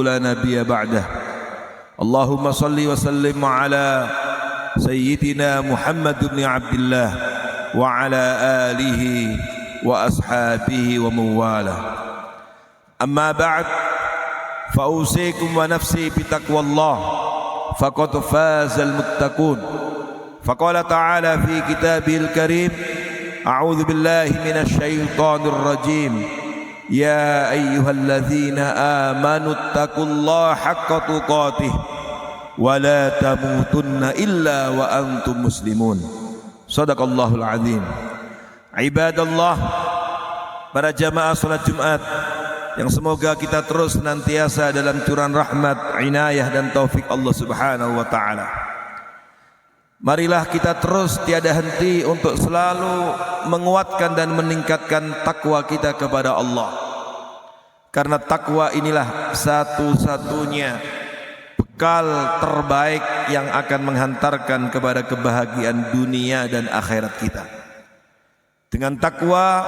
لا نبي بعده. اللهم صل وسلم على سيدنا محمد بن عبد الله وعلى آله وأصحابه ومن والاه. أما بعد فأوصيكم ونفسي بتقوى الله فقد فاز المتقون. فقال تعالى في كتابه الكريم: أعوذ بالله من الشيطان الرجيم يا أيها الذين آمنوا اتقوا الله حق تقاته ولا تموتن إلا وأنتم مسلمون. صدق الله العظيم. Ibadallah, para jamaah salat Jumat yang semoga kita terus senantiasa dalam curahan rahmat, inayah dan taufik Allah Subhanahu wa taala. Marilah kita terus tiada henti untuk selalu menguatkan dan meningkatkan takwa kita kepada Allah. Karena takwa inilah satu-satunya bekal terbaik yang akan menghantarkan kepada kebahagiaan dunia dan akhirat kita. Dengan takwa,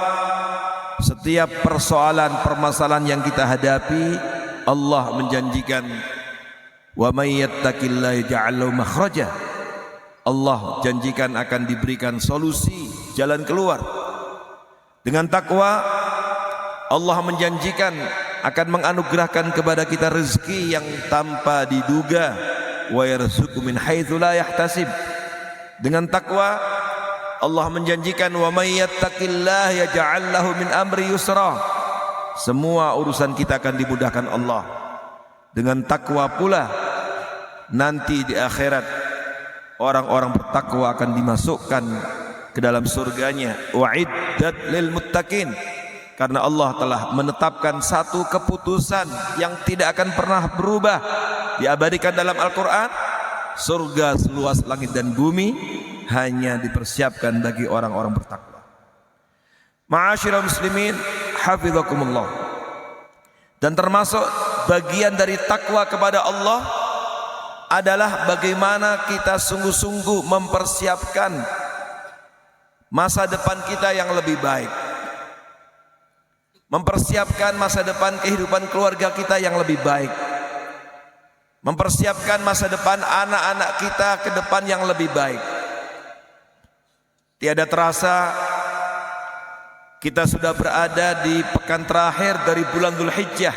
setiap persoalan permasalahan yang kita hadapi, Allah menjanjikan, wa may yattaqillaha yaj'al lahu makhraja. Allah janjikan akan diberikan solusi, jalan keluar. Dengan takwa, Allah menjanjikan akan menganugerahkan kepada kita rezeki yang tanpa diduga, wa yarzuqu min haitsu la yahtasib. Dengan takwa, Allah menjanjikan, wa may yattaqillaha yaj'al lahu min amri yusra. Semua urusan kita akan dimudahkan Allah. Dengan takwa pula nanti di akhirat orang-orang bertakwa akan dimasukkan ke dalam surganya. Wa'iddat lil muttaqin. Karena Allah telah menetapkan satu keputusan yang tidak akan pernah berubah, diabadikan dalam Al-Quran. Surga seluas langit dan bumi hanya dipersiapkan bagi orang-orang bertakwa. Ma'asyiral muslimin, hafizakumullah. Dan termasuk bagian dari takwa kepada Allah adalah bagaimana kita sungguh-sungguh mempersiapkan masa depan kita yang lebih baik, mempersiapkan masa depan kehidupan keluarga kita yang lebih baik, mempersiapkan masa depan anak-anak kita ke depan yang lebih baik. Tiada terasa kita sudah berada di pekan terakhir dari bulan Dzulhijjah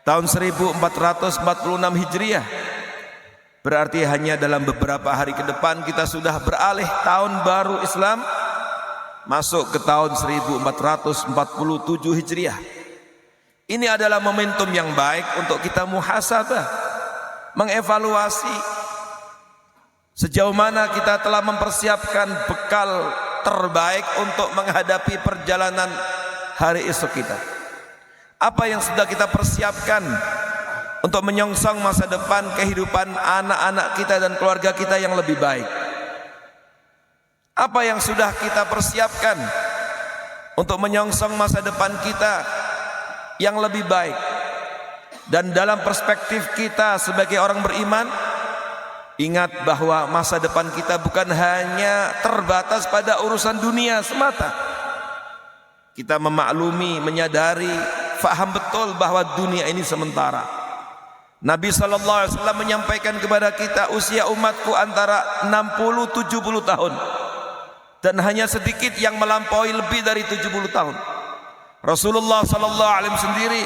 tahun 1446 Hijriah. Berarti hanya dalam beberapa hari ke depan kita sudah beralih tahun baru Islam masuk ke tahun 1447 Hijriah. Ini adalah momentum yang baik untuk kita muhasabah, mengevaluasi sejauh mana kita telah mempersiapkan bekal terbaik untuk menghadapi perjalanan hari esok kita. Apa yang sudah kita persiapkan untuk menyongsong masa depan kehidupan anak-anak kita dan keluarga kita yang lebih baik? Apa yang sudah kita persiapkan untuk menyongsong masa depan kita yang lebih baik? Dan dalam perspektif kita sebagai orang beriman, ingat bahwa masa depan kita bukan hanya terbatas pada urusan dunia semata. Kita memaklumi, menyadari, faham betul bahwa dunia ini sementara. Nabi SAW menyampaikan kepada kita, usia umatku antara 60-70 tahun, dan hanya sedikit yang melampaui lebih dari 70 tahun. Rasulullah SAW sendiri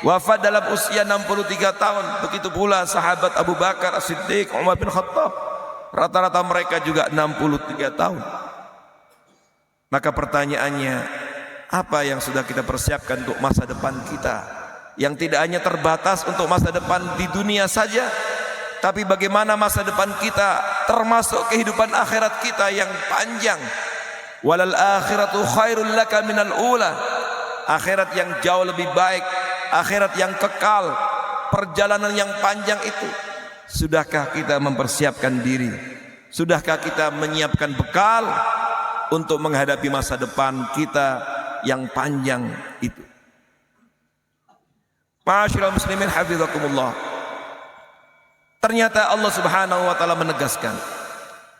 wafat dalam usia 63 tahun. Begitu pula sahabat Abu Bakar As-Siddiq, Umar bin Khattab, rata-rata mereka juga 63 tahun. Maka pertanyaannya, apa yang sudah kita persiapkan untuk masa depan kita yang tidak hanya terbatas untuk masa depan di dunia saja, tapi bagaimana masa depan kita termasuk kehidupan akhirat kita yang panjang. Walal akhiratu khairul laka minal ula. Akhirat yang jauh lebih baik, akhirat yang kekal, perjalanan yang panjang itu. Sudahkah kita mempersiapkan diri? Sudahkah kita menyiapkan bekal untuk menghadapi masa depan kita yang panjang itu? Ma'asyiral muslimin hafizakumullah. Ternyata Allah Subhanahu wa taala menegaskan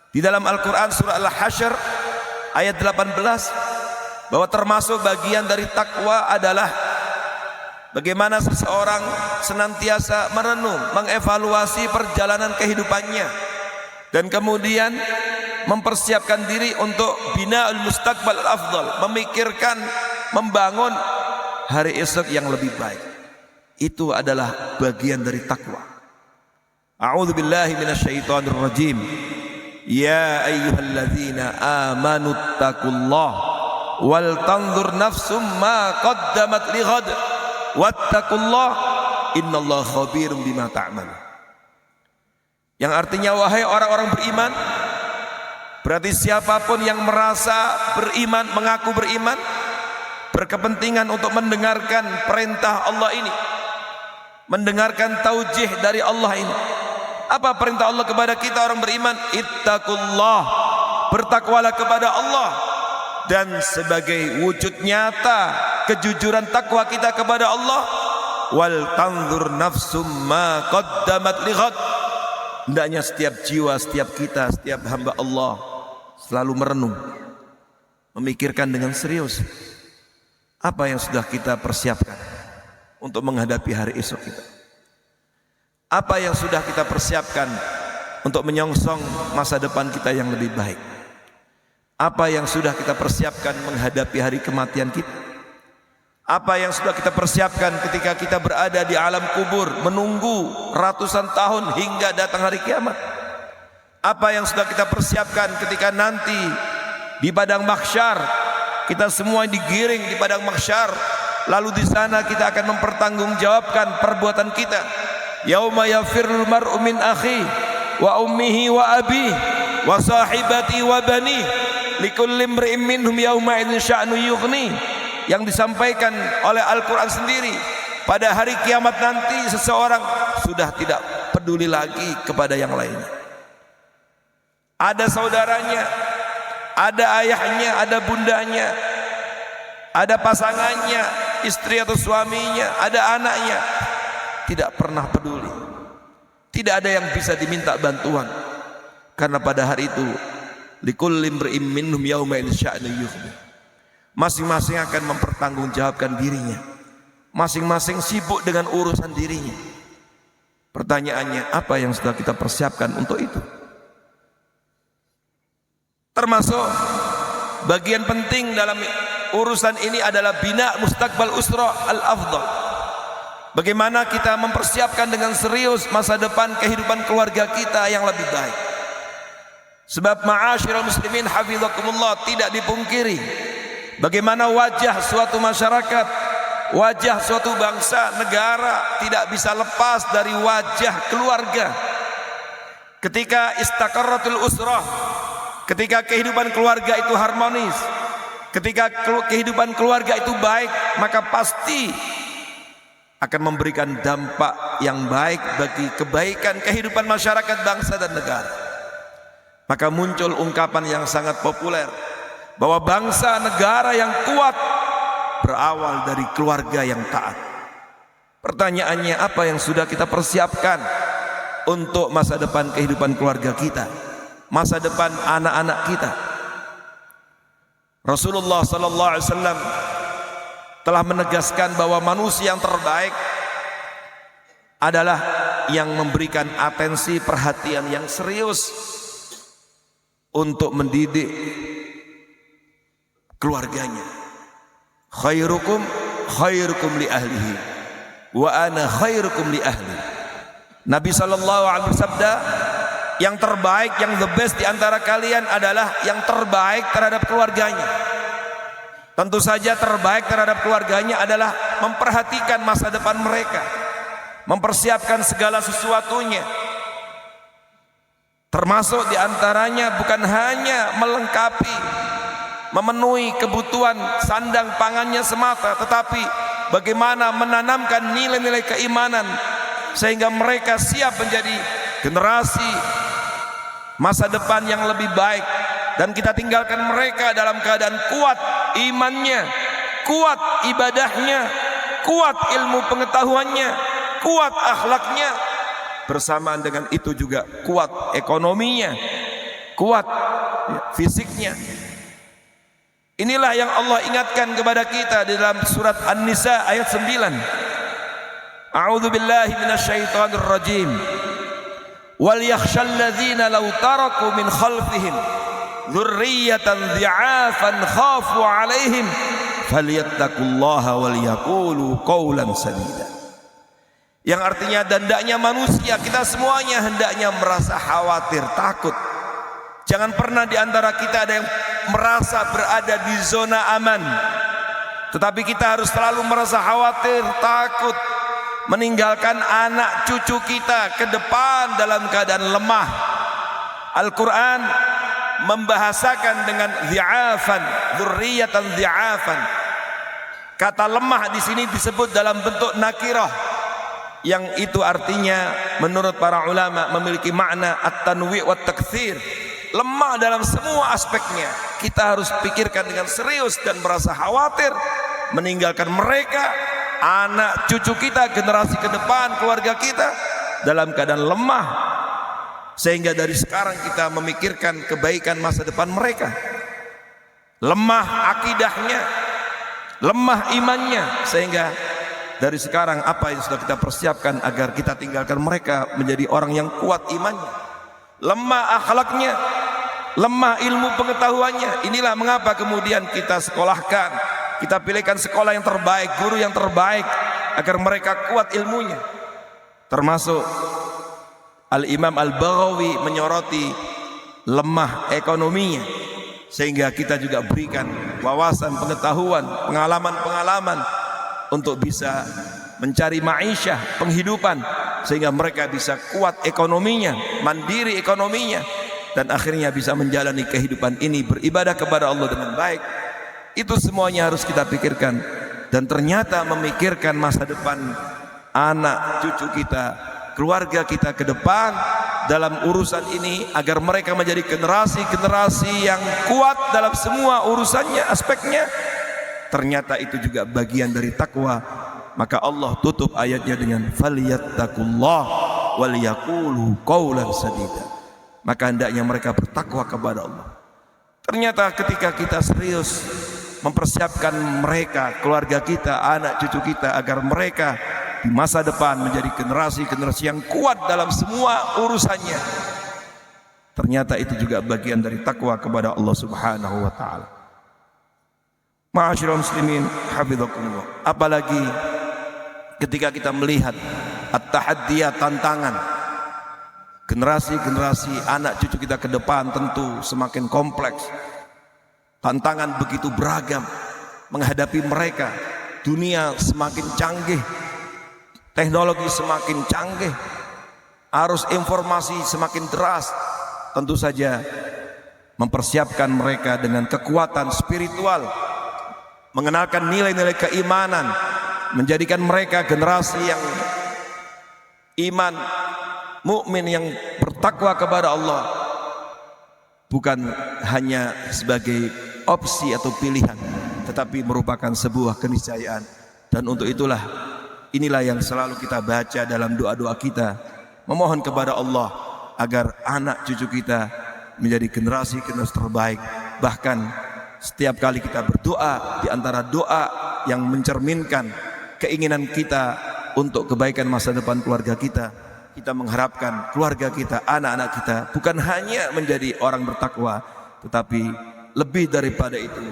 di dalam Al-Qur'an surah Al-Hasyr ayat 18 bahwa termasuk bagian dari takwa adalah Bagaimana seseorang senantiasa merenung, mengevaluasi perjalanan kehidupannya, dan kemudian mempersiapkan diri untuk bina'ul mustaqbal al-afdal, memikirkan, membangun hari esok yang lebih baik. Itu adalah bagian dari takwa. A'udzu billahi minasyaitonir rajim. Ya ayyuhalladzina amanu taqullaha wal tanzur nafsum ma qaddamat lighad wattaqullaha innallaha khabirum bima ta'malun. Yang artinya, wahai orang-orang beriman, berarti siapapun yang merasa beriman, mengaku beriman, berkepentingan untuk mendengarkan perintah Allah ini, mendengarkan taujih dari Allah ini. Apa perintah Allah kepada kita orang beriman? Ittaqullah, bertakwalah kepada Allah. Dan sebagai wujud nyata kejujuran takwa kita kepada Allah, wal tanzur nafsum ma qaddamat lighad, hendaknya setiap jiwa, setiap kita, setiap hamba Allah selalu merenung, memikirkan dengan serius apa yang sudah kita persiapkan untuk menghadapi hari esok kita. Apa yang sudah kita persiapkan untuk menyongsong masa depan kita yang lebih baik. Apa yang sudah kita persiapkan menghadapi hari kematian kita. Apa yang sudah kita persiapkan ketika kita berada di alam kubur, menunggu ratusan tahun hingga datang hari kiamat. Apa yang sudah kita persiapkan ketika nanti di padang mahsyar, kita semua digiring di padang mahsyar, lalu di sana kita akan mempertanggungjawabkan perbuatan kita. Yauma yafirrul mar'u min akhi wa ummihi wa abihi wa sahibati wa bani likulli imri'in minhum yauma idzin sya'nu yughni, yang disampaikan oleh Al-Quran sendiri. Pada hari kiamat nanti seseorang sudah tidak peduli lagi kepada yang lainnya. Ada saudaranya, ada ayahnya, ada bundanya, ada pasangannya, istri atau suaminya, ada anaknya, tidak pernah peduli. Tidak ada yang bisa diminta bantuan, karena pada hari itu likulli imri'in minhum yauma idzin sya'nu yughni, masing-masing akan mempertanggungjawabkan dirinya, masing-masing sibuk dengan urusan dirinya. Pertanyaannya, apa yang sudah kita persiapkan untuk itu? Termasuk bagian penting dalam urusan ini adalah bina mustaqbal usra al-afdal. Bagaimana kita mempersiapkan dengan serius masa depan kehidupan keluarga kita yang lebih baik. Sebab ma'asyiral muslimin hafizakumullah, tidak dipungkiri bagaimana wajah suatu masyarakat, wajah suatu bangsa, negara tidak bisa lepas dari wajah keluarga. Ketika istaqarratul usrah, ketika kehidupan keluarga itu harmonis, ketika kehidupan keluarga itu baik, maka pasti akan memberikan dampak yang baik bagi kebaikan kehidupan masyarakat, bangsa dan negara. Maka muncul ungkapan yang sangat populer bahwa bangsa negara yang kuat berawal dari keluarga yang taat. Pertanyaannya, apa yang sudah kita persiapkan untuk masa depan kehidupan keluarga kita, masa depan anak-anak kita? Rasulullah sallallahu alaihi wasallam telah menegaskan bahwa manusia yang terbaik adalah yang memberikan atensi, perhatian yang serius untuk mendidik keluarganya. Khairukum khairukum li ahlihi wa ana khairukum li ahli. Nabi sallallahu alaihi wasallam, yang terbaik, yang the best di antara kalian adalah yang terbaik terhadap keluarganya. Tentu saja terbaik terhadap keluarganya adalah memperhatikan masa depan mereka, mempersiapkan segala sesuatunya, termasuk diantaranya bukan hanya melengkapi, memenuhi kebutuhan sandang pangannya semata, tetapi bagaimana menanamkan nilai-nilai keimanan sehingga mereka siap menjadi generasi masa depan yang lebih baik. Dan kita tinggalkan mereka dalam keadaan kuat imannya, kuat ibadahnya, kuat ilmu pengetahuannya, kuat akhlaknya. Bersamaan dengan itu juga kuat ekonominya, kuat fisiknya. Inilah yang Allah ingatkan kepada kita di dalam surat An-Nisa ayat 9. A'udzu billahi minasyaitonir rajim. Wal yakhshal ladzina law taraku min khalfihim dzurriyyatan dhi'afan khafu 'alaihim falyattaqullaha wal yaqulu qawlan sadida. Yang artinya, dan hendaknya manusia, kita semuanya hendaknya merasa khawatir, takut. Jangan pernah di antara kita ada yang merasa berada di zona aman, tetapi kita harus selalu merasa khawatir, takut, meninggalkan anak cucu kita ke depan dalam keadaan lemah. Al-Quran membahasakan dengan dhi'afan, dzurriyyatan dhi'afan. Kata lemah di sini disebut dalam bentuk nakirah, yang itu artinya menurut para ulama memiliki makna at-tanwi' wa taktsir. Lemah dalam semua aspeknya. Kita harus pikirkan dengan serius dan merasa khawatir meninggalkan mereka, anak cucu kita, generasi ke depan, keluarga kita dalam keadaan lemah, sehingga dari sekarang kita memikirkan kebaikan masa depan mereka. Lemah akidahnya, lemah imannya, sehingga dari sekarang apa yang sudah kita persiapkan agar kita tinggalkan mereka menjadi orang yang kuat imannya. Lemah akhlaknya, lemah ilmu pengetahuannya. Inilah mengapa kemudian kita sekolahkan, kita pilihkan sekolah yang terbaik, guru yang terbaik, agar mereka kuat ilmunya. Termasuk Al-Imam Al-Baghawi menyoroti lemah ekonominya, sehingga kita juga berikan wawasan, pengetahuan, pengalaman-pengalaman untuk bisa mencari ma'isyah, penghidupan, sehingga mereka bisa kuat ekonominya, mandiri ekonominya, dan akhirnya bisa menjalani kehidupan ini, beribadah kepada Allah dengan baik. Itu semuanya harus kita pikirkan. Dan ternyata memikirkan masa depan anak cucu kita, keluarga kita ke depan dalam urusan ini, agar mereka menjadi generasi-generasi yang kuat dalam semua urusannya, aspeknya, ternyata itu juga bagian dari takwa. Maka Allah tutup ayatnya dengan falyattaqullah wal yaqulu qawlan sadida. Maka hendaknya mereka bertakwa kepada Allah. Ternyata ketika kita serius mempersiapkan mereka, keluarga kita, anak cucu kita, agar mereka di masa depan menjadi generasi-generasi yang kuat dalam semua urusannya, ternyata itu juga bagian dari takwa kepada Allah Subhanahu wa taala. Ma'asyiral muslimin hafizakumullah. Apalagi ketika kita melihat at-tahaddiyat, tantangan generasi-generasi anak cucu kita ke depan tentu semakin kompleks. Tantangan begitu beragam menghadapi mereka. Dunia semakin canggih, teknologi semakin canggih, arus informasi semakin deras. Tentu saja mempersiapkan mereka dengan kekuatan spiritual, mengenalkan nilai-nilai keimanan, menjadikan mereka generasi yang iman, mukmin, yang bertakwa kepada Allah, bukan hanya sebagai opsi atau pilihan, tetapi merupakan sebuah keniscayaan. Dan untuk inilah yang selalu kita baca dalam doa-doa kita, memohon kepada Allah agar anak cucu kita menjadi generasi-generasi terbaik. Bahkan setiap kali kita berdoa, di antara doa yang mencerminkan keinginan kita untuk kebaikan masa depan keluarga kita, kita mengharapkan keluarga kita, anak-anak kita bukan hanya menjadi orang bertakwa, tetapi lebih daripada itu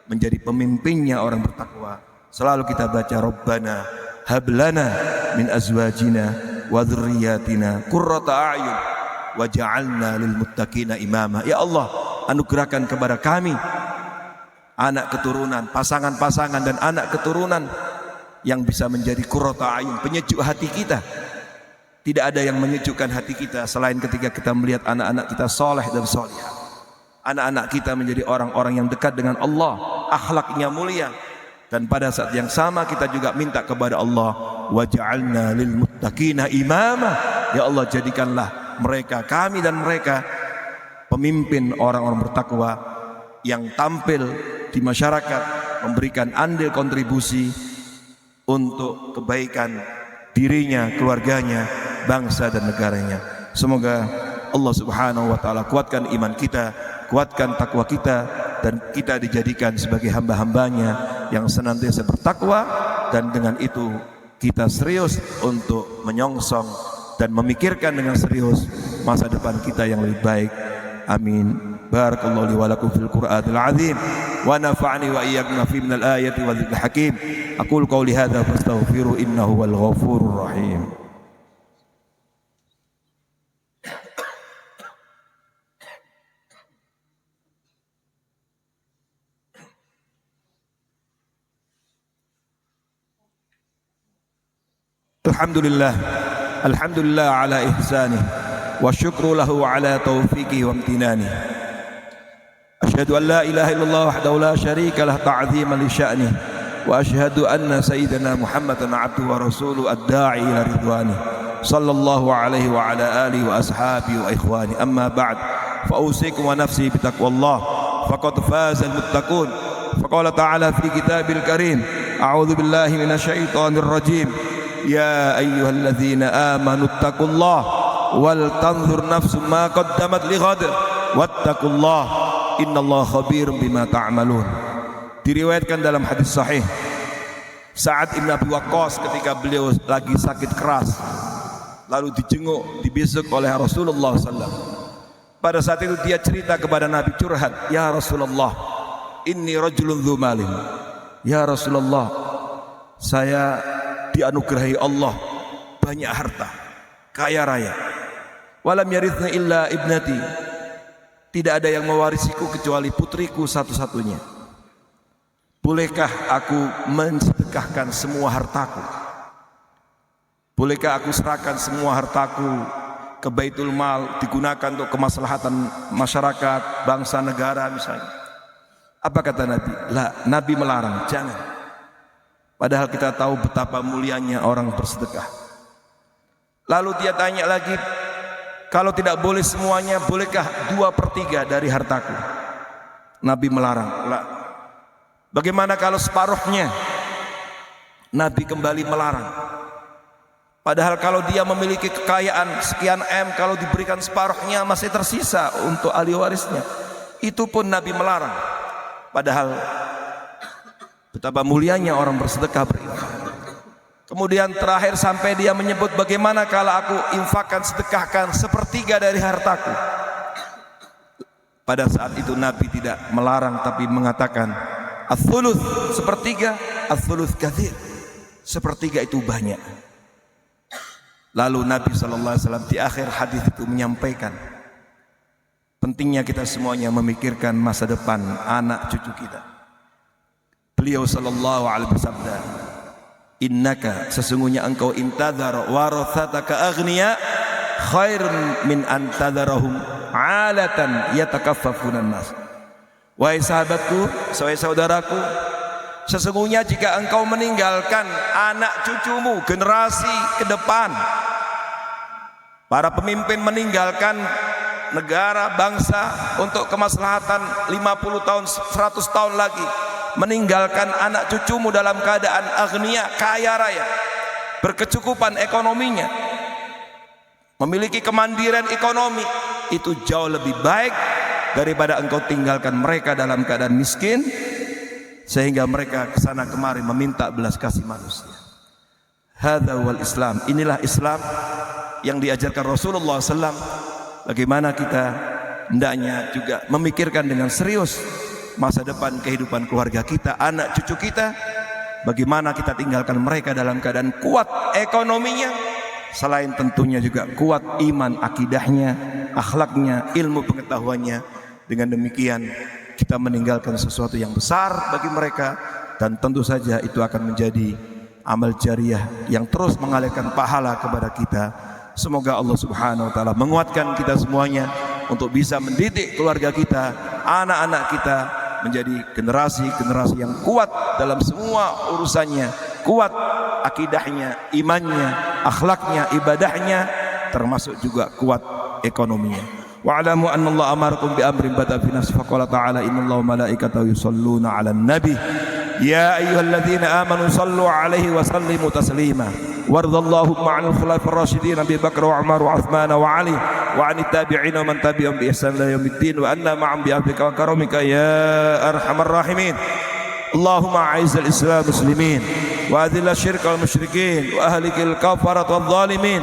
menjadi pemimpinnya orang bertakwa. Selalu kita baca Rabbana hablana min azwajina wa dzurriyyatina qurrata a'yun waj'alna lil muttaqina imama. Ya Allah, anugerahkan kepada kami anak keturunan, pasangan-pasangan dan anak keturunan yang bisa menjadi qurrata a'yun, penyejuk hati kita. Tidak ada yang menyejukkan hati kita selain ketika kita melihat anak-anak kita soleh dan solihah. Anak-anak kita menjadi orang-orang yang dekat dengan Allah, akhlaknya mulia. Dan pada saat yang sama kita juga minta kepada Allah, waj'alna lil muttaqina imama. Ya Allah, jadikanlah mereka, kami dan mereka, pemimpin orang-orang bertakwa yang tampil di masyarakat, memberikan andil kontribusi untuk kebaikan dirinya, keluarganya, bangsa dan negaranya. Semoga Allah Subhanahu wa taala kuatkan iman kita, kuatkan takwa kita, dan kita dijadikan sebagai hamba-hambanya yang senantiasa bertakwa, dan dengan itu kita serius untuk menyongsong dan memikirkan dengan serius masa depan kita yang lebih baik. Amin. Barakallahu li wa lakum fil Qur'anil azim wa nafa'ani wa iyyakum fi minal ayati wa dzikril hakim. Aqulu qawli hadza fastaghfiru innahu wal ghafurur rahim. Alhamdulillah ala ihsanih wa syukru lahu ala taufiqihi wa amtinani. Asyhadu an la ilaha illallah wahdahu la syarika lah ta'ziman li sya'nih wa asyhadu anna sayyidana Muhammadan abduhu wa rasuluhu ad-da'i ila ridwanih sallallahu alaihi wa ala alihi wa ashabihi wa ikhwani. Amma ba'd, fa usikum wa nafsi bi taqwallah faqad faza al-muttaqun. Faqala ta'ala fi kitabil karim, a'udzu billahi minasy syaithanir rajim. Ya ayyuhalladzina amanu ittaqullah wal tanzur nafsum ma qaddamat lighad wattaqullah innallaha khabirum bima ta'malun. Diriwayatkan dalam hadis sahih, Sa'ad bin Abi Waqqas ketika beliau lagi sakit keras lalu dijenguk, dibisuk oleh Rasulullah SAW. Pada saat itu dia cerita kepada Nabi, curhat, ya Rasulullah, inni rajulun dzu malin. Ya Rasulullah, saya dianugerahi Allah banyak harta, kaya raya. Walam yarithna illa ibnati, tidak ada yang mewarisiku kecuali putriku satu-satunya. Bolehkah aku mensedekahkan semua hartaku? Bolehkah aku serahkan semua hartaku ke Baitul Mal, digunakan untuk kemaslahatan masyarakat, bangsa, negara misalnya? Apa kata Nabi? Lah, Nabi melarang, jangan. Padahal kita tahu betapa mulianya orang bersedekah. Lalu dia tanya lagi, kalau tidak boleh semuanya, bolehkah 2/3 dari hartaku? Nabi melarang. Lah, bagaimana kalau separuhnya? Nabi kembali melarang. Padahal kalau dia memiliki kekayaan sekian M, kalau diberikan separuhnya masih tersisa untuk ahli warisnya. Itu pun Nabi melarang. Padahal betapa mulianya orang bersedekah, berinfak. Kemudian terakhir sampai dia menyebut, bagaimana kalau aku infakkan, sedekahkan 1/3 dari hartaku? Pada saat itu Nabi tidak melarang, tapi mengatakan, ats-tsuluts, 1/3, ats-tsuluts katsir, 1/3 itu banyak. Lalu Nabi SAW di akhir hadis itu menyampaikan, pentingnya kita semuanya memikirkan masa depan anak cucu kita. Beliau sallallahu alaihi wasallam, innaka, sesungguhnya engkau, intadhar warathataka aghniya khairun min antadharahum alatan yatakaffafunan nas. Wahai sahabatku, wahai saudaraku, sesungguhnya jika engkau meninggalkan anak cucumu, generasi ke depan, para pemimpin meninggalkan negara, bangsa untuk kemaslahatan 50 tahun, 100 tahun lagi, meninggalkan anak cucumu dalam keadaan aghnia, kaya raya, berkecukupan ekonominya, memiliki kemandirian ekonomi, itu jauh lebih baik daripada engkau tinggalkan mereka dalam keadaan miskin sehingga mereka kesana kemari meminta belas kasih manusia. Hadza wal Islam, inilah Islam yang diajarkan Rasulullah SAW. Bagaimana kita hendaknya juga memikirkan dengan serius masa depan kehidupan keluarga kita, anak cucu kita. Bagaimana kita tinggalkan mereka dalam keadaan kuat ekonominya, selain tentunya juga kuat iman, akidahnya, akhlaknya, ilmu pengetahuannya. Dengan demikian kita meninggalkan sesuatu yang besar bagi mereka, dan tentu saja itu akan menjadi amal jariah yang terus mengalirkan pahala kepada kita. Semoga Allah Subhanahu wa taala menguatkan kita semuanya untuk bisa mendidik keluarga kita, anak-anak kita menjadi generasi yang kuat dalam semua urusannya, kuat akidahnya, imannya, akhlaknya, ibadahnya, termasuk juga kuat ekonominya. Wa'lamu anna Allah amarakum bi amrin bada fi nafsi faqala ta'ala innallaha wa malaikatahu yusholluna 'alan nabi ya ayyuhalladzina amanu shallu 'alaihi wa sallimu taslima wardallahu ma'al khulafa'ir rasyidin Abi Bakar wa Umar wa Utsman wa Ali wa 'anit tabi'in wa man tabi'ahum bi ihsan ila yaumiddin wa anna ma'am bi afika wa karamika ya arhamar rahimin. اللهم أعز الإسلام والمسلمين وأذل الشرك والمشركين وأهلك الكفرة والظالمين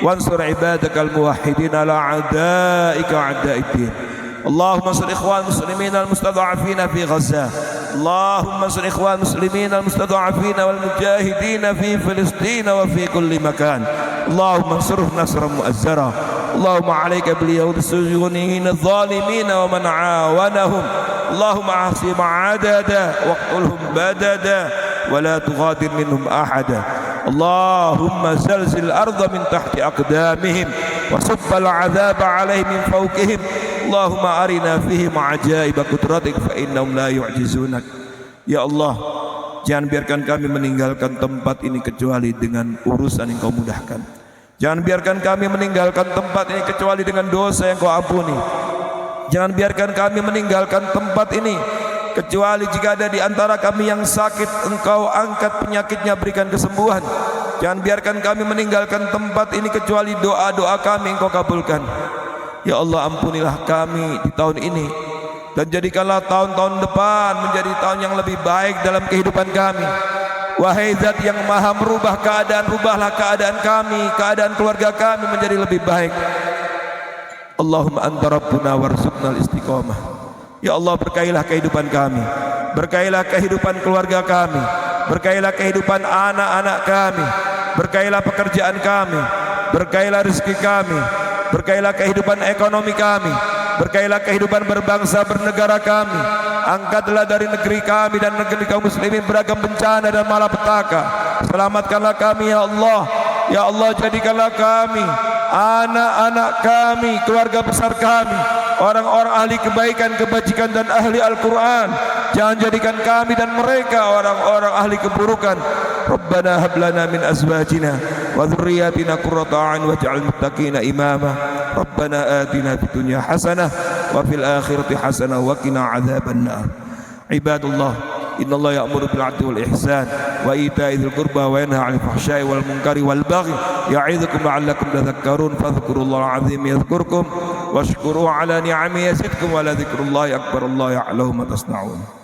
وانصر عبادك الموحدين على أعدائك وأعداء الدين. اللهم انصر إخوان المسلمين المستضعفين في غزة. اللهم انصر إخوان المسلمين المستضعفين والمجاهدين في فلسطين وفي كل مكان. اللهم انصرهم نصرا مؤزرا. اللهم عليك باليهود الصهيونيين الظالمين ومن عاونهم. اللهم احصهم عددا واقتلهم بددا ولا تغادر منهم أحدا. اللهم زلزل الأرض من تحت أقدامهم وصب العذاب عليهم من فوقهم. اللهم أرنا فيهم عجائب قدرتك فإنهم لا يعجزونك. Ya Allah, jangan biarkan kami meninggalkan tempat ini kecuali dengan urusan yang kau mudahkan. Jangan biarkan kami meninggalkan tempat ini kecuali dengan dosa yang kau ampuni. Jangan biarkan kami meninggalkan tempat ini kecuali jika ada di antara kami yang sakit, engkau angkat penyakitnya, berikan kesembuhan. Jangan biarkan kami meninggalkan tempat ini kecuali doa-doa kami engkau kabulkan. Ya Allah, ampunilah kami di tahun ini dan jadikanlah tahun-tahun depan menjadi tahun yang lebih baik dalam kehidupan kami. Wahai Zat yang maha merubah keadaan, rubahlah keadaan kami, keadaan keluarga kami menjadi lebih baik. Allahumma anta rabbuna warzuqnal istiqamah. Ya Allah, berkailah kehidupan kami, berkailah kehidupan keluarga kami, berkailah kehidupan anak-anak kami, berkailah pekerjaan kami, berkailah rezeki kami, berkailah kehidupan ekonomi kami, berkailah kehidupan berbangsa bernegara kami. Angkatlah dari negeri kami dan negeri kaum muslimin beragam bencana dan malapetaka. Selamatkanlah kami ya Allah. Ya Allah, jadikanlah kami, anak-anak kami, keluarga besar kami, orang-orang ahli kebaikan, kebajikan dan ahli Al-Quran. Jangan jadikan kami dan mereka orang-orang ahli keburukan. Rabbana hab lana min azwajina wa dhurriyyatina qurrata a'yun waj'al muttaqina imama. Rabbana atina fid dunya hasanah wa fil akhirati hasanah wa qina adzaban nar. Ibadallah, innallaha ya'muru bil 'adli wal ihsan wa ita'i dzil qurba wa yanha 'anil fahsya'i wal munkari wal baghi ya'idzukum la'allakum tadhakkarun. Fadhkurullaha 'azim yadhkurkum washkuruhu 'ala ni'amihi yazidkum wa la dzikrullahi akbar. Allahu ya'lamu ma tasna'un.